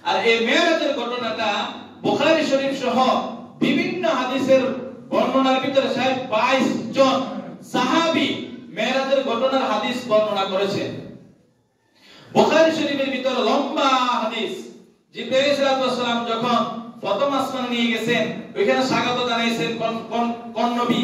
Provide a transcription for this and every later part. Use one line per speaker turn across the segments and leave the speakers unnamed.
আর এই মেরাজের ঘটনাটা বুখারী শরীফ সহ বিভিন্ন হাদিসের বর্ণনার ভিতরে 22 জন সাহাবী মেরাজের ঘটনার হাদিস বর্ণনা করেছেন। বুখারী শরীফের ভিতরে লম্বা হাদিস, জিবরাইল সাল্লাল্লাহু আলাইহি যখন প্রথম আসমানে নিয়ে গেছেন, ওইখানে স্বাগত জানাইছেন কোন নবী,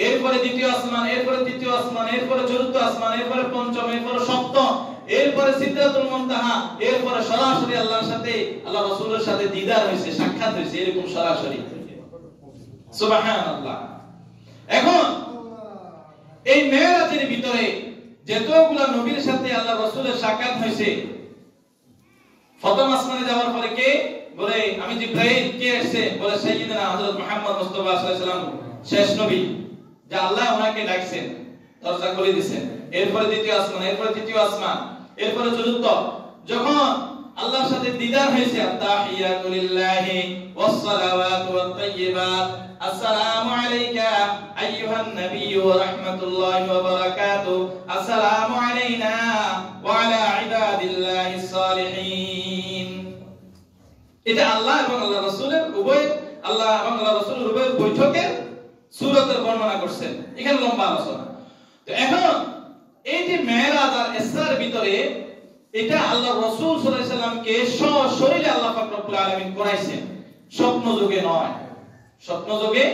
এরপরে দ্বিতীয় আসমান, এরপরে তৃতীয় আসমান, এরপরে চতুর্থ আসমান, এরপরে পঞ্চম, এরপরে সপ্তম, এরপরে সিদরাতুল মুনতাহা, এরপরে সরাসরি আল্লাহর সাথে, আল্লাহ রাসূলের সাথে দিদার হইছে, সাক্ষাৎ হইছে, এরকম সরাসরি। সুবহানাল্লাহ। এখন এই মেরাজের ভিতরে যতগুলা নবীর সাথে আল্লাহ রাসূলের সাক্ষাৎ হইছে, প্রথম আসমানে যাওয়ার পরে কে বলে আমি জিবরাইল, কে আসছে বলে সাইয়্যিদনা হযরত মুহাম্মদ মুস্তাফা সাল্লাল্লাহু আলাইহি ওয়াসাল্লাম, শেষ নবী যা আল্লাহ ওনাকে ডাকছেন, দরজা খুলে দিয়েছেন। এরপরে দ্বিতীয় আসমান, এরপরে তৃতীয় আসমান, এরপরে চতুর্থ। যখন আল্লাহর সাথে দিদার হয়েছে, আত-তাহিয়াতু লিল্লাহি ওয়াস সালাওয়াতু ওয়াত তাইয়্যিবাত, আসসালামু আলাইকা আইয়ুহান নাবিয়্যু ওয়া রাহমাতুল্লাহি ওয়া বারাকাতুহু, আসসালামু আলাইনা ওয়া আলা ইবাদিল্লাহিস সালিহিন। এটা আল্লাহ এবং আল্লাহ রাসূলের উভয়, আল্লাহ এবং আল্লাহ রাসূলের উভয় বৈঠকের সূরতের বর্ণনা করছেন, এখানে লম্বা আলোচনা। তো এখন এই যে মেরাজ আর ইসরার ভিতরে, এটা আল্লাহ রাসূল সাল্লাল্লাহু আলাইহি সাল্লামকে সশরীরে আল্লাহ পাক রব্বুল আলামিন করাইছেন, স্বপ্ন যোগে নয়, স্বপ্ন যোগে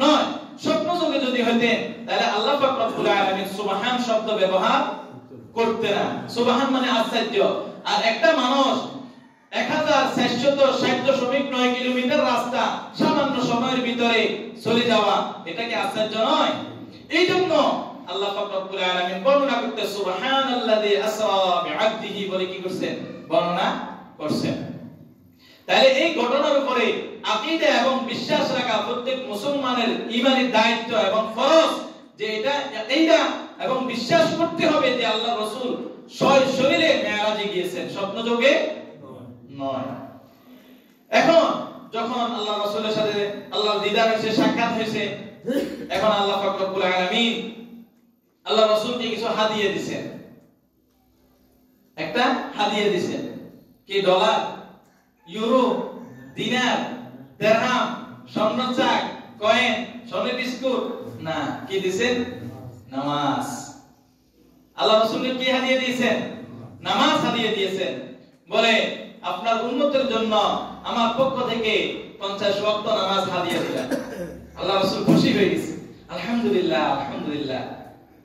নয়। স্বপ্ন যোগে যদি হতেন তাহলে আল্লাহ পাক রব্বুল আলামিন সুবহান শব্দ ব্যবহার করতেন না। সুবহান মানে আশ্চর্য। আর একটা মানুষ 1460.9 কিলোমিটার রাস্তা সামান্য সময়ের ভিতরে চলে যাওয়া, এটা কি আশ্চর্য নয়? এইজন্য আল্লাহ পাক রব্বুল আলামিন বর্ণনা করতে সুবহানাল্লাযী আসরা বিআবদিহি বলে কি করছেন, বর্ণনা করছেন। তাহলে এই ঘটনার উপরে আকীদা এবং বিশ্বাস রাখা প্রত্যেক মুসলমানের ঈমানি দায়িত্ব এবং ফরজ, যে এইটা এবং বিশ্বাস করতে হবে যে আল্লাহ রাসূল সশরীরে মেরাজে গিয়েছেন, স্বপ্নযোগে নয়। এখন যখন আল্লাহ রাসূলের সাথে আল্লাহর দিদার হয়েছে, সাক্ষাৎ হয়েছে, এখন আল্লাহ পাক রব্বুল আলামিন আল্লাহ রাসূলকে কিছু হাদিয়া দিবেন। একটা হাদিয়া দিবেন, কি ডলার, ইউরো, দিনার, দিরহাম, স্বর্ণ চাক, কয়েন, স্বর্ণের বিস্কুট না, কি দিবেন? নামাজ। আল্লাহ রাসূলকে কি হাদিয়া দিয়েছেন? নামাজ হাদিয়া দিয়েছেন। বলে আপনার উম্মতের জন্য আমার পক্ষ থেকে 50 ওয়াক্ত নামাজ হাদিয়া দিলাম। আল্লাহ রাসূল খুশি হয়ে গেছে, আলহামদুলিল্লাহ আলহামদুলিল্লাহ।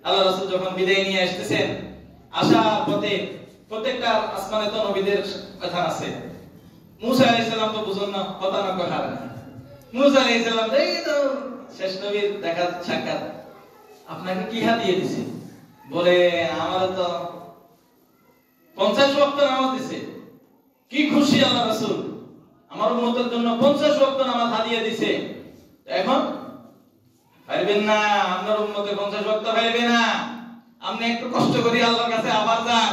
আল্লাহ রাসূল যখন বিদায় নিয়ে আসতেছেন, আসার পথে প্রত্যেকটা আসমানে তো নবীদের কথা আছে। মুসা আলাইহিস সালাম তো বুঝুন না, কথা না কথা না। মুসা আলাইহিস সালাম এই তো শেষ নবীর দেখা সাক্ষাৎ, আপনাকে কি হাদিয়া দিয়েছে? বলে আমার তো 50 ওয়াক্ত নামাজ দিয়েছে। কি খুশি আল্লাহ রাসূল, আমার উম্মতের জন্য 50 ওয়াক্ত নামাজ হাদিয়া দিয়েছে। এখন পারবেন না, আপনার উম্মতে 50 ওয়াক্ত পারবে না। আপনি একটু কষ্ট করি আল্লাহর কাছে আবার যান,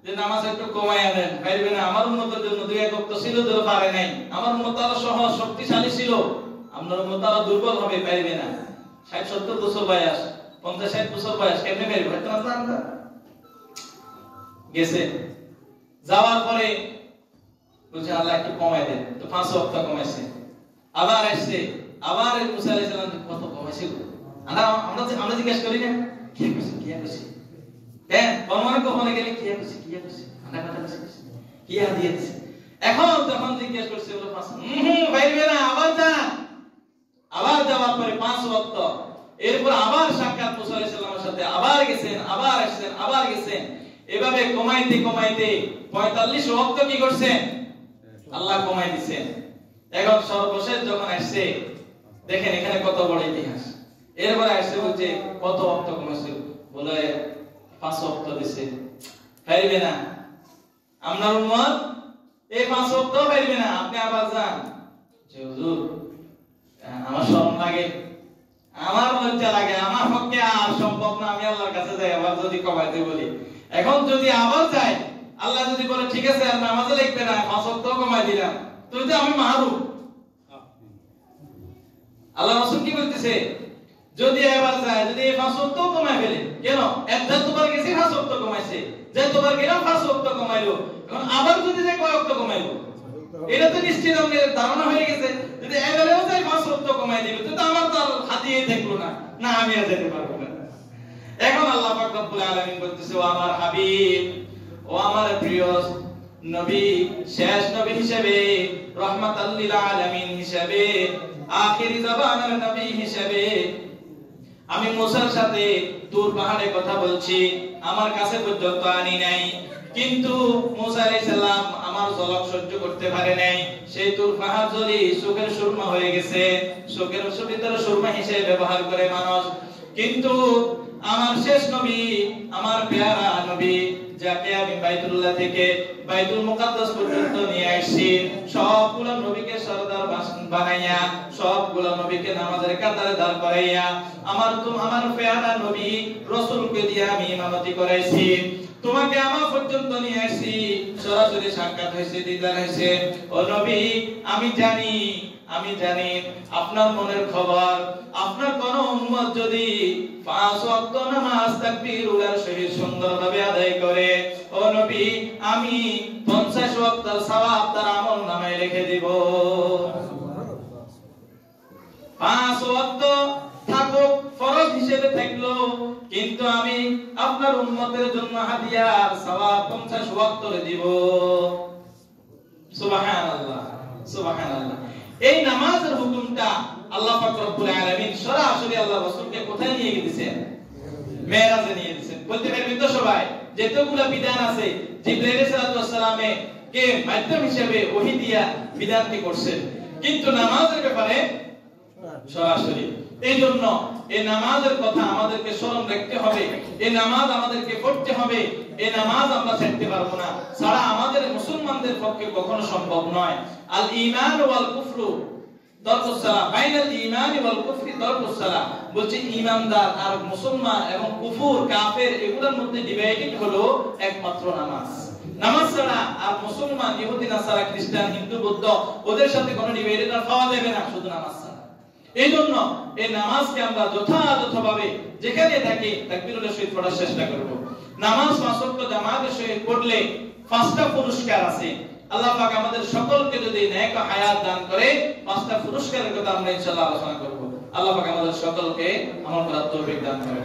যে নামাজ একটু কমাইয়া দেন। পারবে না, আমার উম্মতের জন্য 2 ওয়াক্ত ছিল, তো পারে নাই। আমার উম্মত আরো সহজ শক্তিশালী ছিল, আপনার উম্মত আরো দুর্বল হবে, পারবে না। 60-70 বছর বয়স, 50-60 বছর বয়স, কেমনে পারবে? গেছে, যাওয়ার পরে বলছে আল্লাহ একটু কমাই দেন, তো 5 ওয়াক্ত কমাইছে। আবার আসছে, আবার মুসা আলাইহিস সালাম কত কমাইছে? আমরা জিজ্ঞেস করি না, কি কইছে কি কইছে? হ্যাঁ, পরমাণু কখনো গেলে কি কইছে কি কইছে, আমরা কথা কইছে কি হাদিয়া দিছে। এখন যখন জিজ্ঞেস করছে বলে 5, পারবে না, আবার যান। আবার যাওয়ার পরে 5 ওয়াক্ত, এরপর আবার সাক্ষাৎ মুসা আলাইহিস সালামের সাথে, আবার গেছেন, আবার আসছেন, আবার গেছেন। এভাবে কমাইতে কমাইতে 45 ওয়াক্ত কি করছেন? আল্লাহ কমাই দিয়েছেন। এখন সর্বশেষ যখন আসছে, দেখেন এখানে কত বড় ইতিহাস। এরপরে আসছে বলছে কত ওয়াক্ত কমাইছে? বলে 5 ওয়াক্ত দিছে। পারবে না, আপনার উম্মত এই 5 ওয়াক্ত পারবে না, আপনি আবার যান। যে হুজুর আমার শরম লাগে, আমার লজ্জা লাগে, আমার পক্ষে আর সম্ভব না, আমি আল্লাহর কাছে যাই আবার যদি কমাইতে বলি। এখন যদি আবার যাই, আল্লাহ যদি বলে ঠিক আছে আর নামাজে লিখবে না, 5 ওয়াক্ত কমাই দিলাম, তুই তো আমি মাহরুম। আল্লাহ রাসূল কি বলতেছে? যদি এবার যায়, যদি এই 5 ওয়াক্ত কমাই ফেলে, কেন? যতবার গেছে 5 ওয়াক্ত কমাইছে, যতবার গেলাম 5 ওয়াক্ত কমাইলো, এখন আবার যদি যায় কয় ওয়াক্ত কমাইলো? এটা তো নিশ্চিত আমাদের ধারণা হয়ে গেছে যদি এবারেও তাই 5 ওয়াক্ত কমাই দিল তো আমার তো হাতিয়ে থাকলো না, না আমি আর যেতে পারবো না। এখন আল্লাহ পাক রব্বুল আলামিন বলতেছে, ও আমার হাবিব, ও আমার প্রিয় নবী, শেষ নবী হিসেবে, রাহমাতাল লিল আলামিন হিসেবে, আখিরি জামানার নবী হিসেবে আমি মুসার সাথে তুর পাহাড়ে কথা বলছি, আমার কাছে পর্যন্ত আনি নাই, কিন্তু মুসা আলাইহিস সালাম আমার ঝলক সহ্য করতে পারে নাই, সেই তুর পাহাড় জলি চোখের সুরমা হয়ে গেছে, চোখের ভিতরে সুরমা হিসেবে ব্যবহার করে মানুষ। কিন্তু আমার শেষ নবী, আমার পেয়ারা নবী, যাকে আমি বাইতুল্লাহ থেকে বাইতুল মুকাদ্দাস পর্যন্ত নিয়ে আসছি, সবগুলো নবীকে সরদার বানাইয়া, সবগুলো নবীকে নামাজের কাতারে দাঁড় করাইয়া আমার পেয়ারা নবী রাসূলকে দিয়ে আমি ইমামতি করাইছি, তোমাকে আমার পর্যন্ত নিয়ে আসছি, সরাসরি সাক্ষাৎ হয়েছে, দিদার হয়েছে। ও নবী, আমি জানি আপনার মনের খবর, আপনার কোন উম্মত যদি 5 ওয়াক্ত নামাজ তাকবীরুল্লাহর সহিত সুন্দরভাবে আদায় করে, ও নবী, আমি 50 ওয়াক্তের সওয়াব তার আমলনামায় লিখে দিব। 5 ওয়াক্ত থাকুক ফরজ হিসেবে থাকলো, কিন্তু আমি আপনার উম্মতের জন্য হাদিয়ার সওয়াব 50 ওয়াক্তরে দিব। সুবহানাল্লাহ, সুবহানাল্লাহ। এই নামাজের হুকুমটা আল্লাহ পাক রব্বুল আলামিন সরাসরি আল্লাহ রাসূলকে কোথায় নিয়ে গিয়েছেন? মেরাজে নিয়ে গিয়েছেন। বলতে পারবেন তো সবাই যেতগুলা বিধান আছে জিবরাইল আলাইহিস সালামে কে মাধ্যম হিসেবে ওহী দিয়া বিধানটি করছেন, কিন্তু নামাজের ব্যাপারে সরাসরি। এই জন্য এই নামাজের কথা আমাদেরকে স্মরণ রাখতে হবে, এই নামাজ আমাদেরকে পড়তে হবে, এই নামাজ আমরা ছাড়তে পারবো না, ছাড়া আমাদের মুসলমানদের পক্ষে কখনো সম্ভব নয়। আল ঈমান ওয়াল কুফরু দারুস সালাম, বাইনাল ঈমান ওয়াল কুফরি দারুস সালাম, বলছে ঈমানদার আর মুসলমান এবং কুফর কাফের এগুলোর মধ্যে ডিভাইডেড হলো একমাত্র নামাজ। নামাজ ছাড়া আর মুসলমান, ইহুদি, নাসারা, খ্রিস্টান, হিন্দু, বৌদ্ধ ওদের সাথে কোনো ডিভাইডেড পাওয়া যাবে না, শুধু নামাজ ছাড়া। এই জন্য এই নামাজকে আমরা যথাযথভাবে যেখানে থাকি তাকবীরুল্লাহ সহিত পড়ার চেষ্টা করব। নামাজ 5 ওয়াক্ত জামাতের সহিত পড়লে 5টা পুরস্কার আছে। আল্লাহ পাক আমাদের সকলকে যদি নেক হায়াত দান করে 5টা পুরস্কারের কথা আমরা ইনশাআল্লাহ আলোচনা করব। আল্লাহ পাক আমাদের সকলকে আমল করার তৌফিক দান করেন।